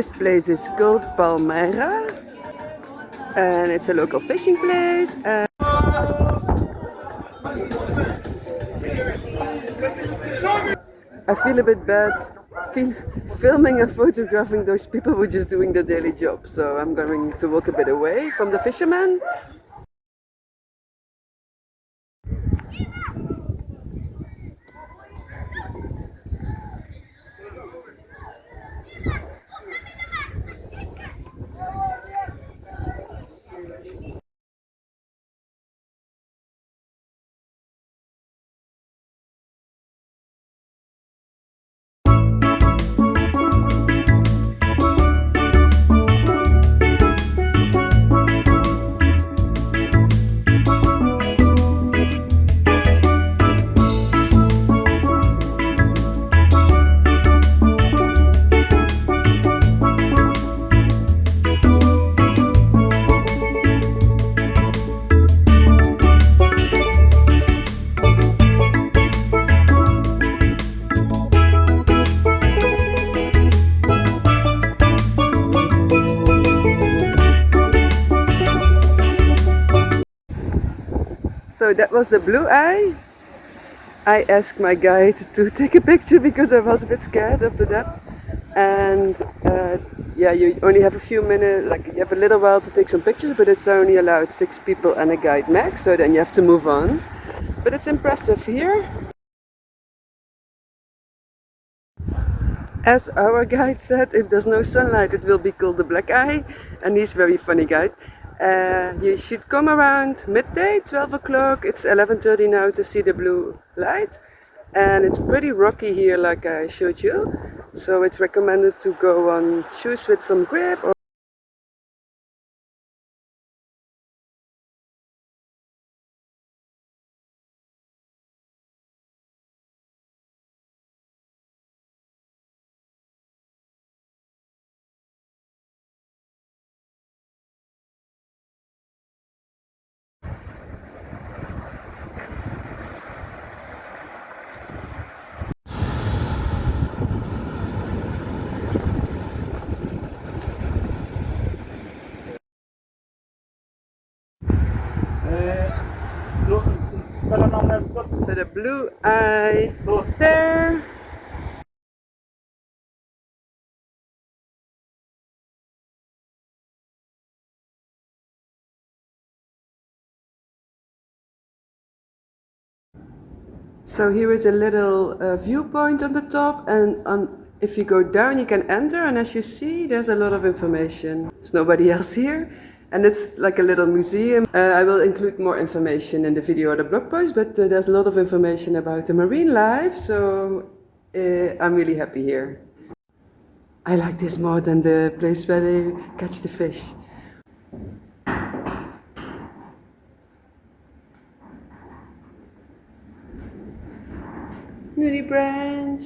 this place is called Palmyra, and it's a local fishing place. I feel a bit bad filming and photographing those people who are just doing their daily job, so I'm going to walk a bit away from the fishermen. So that was the blue eye. I asked my guide to take a picture because I was a bit scared of the depth. And yeah, you only have a few minutes, like you have a little while to take some pictures, but it's only allowed 6 people and a guide max, so then you have to move on. But it's impressive here. As our guide said, if there's no sunlight, it will be called the black eye, and he's a very funny guide. You should come around midday, 12 o'clock. It's 11:30 now to see the blue light, and it's pretty rocky here, like I showed you. So it's recommended to go on shoes with some grip. So the blue eye is there. So here is a little viewpoint on the top, and if you go down you can enter, and as you see there's a lot of information. There's nobody else here, and it's like a little museum. I will include more information in the video or the blog post, but there's a lot of information about the marine life, so I'm really happy here. I like this more than the place where they catch the fish. Nudie branch.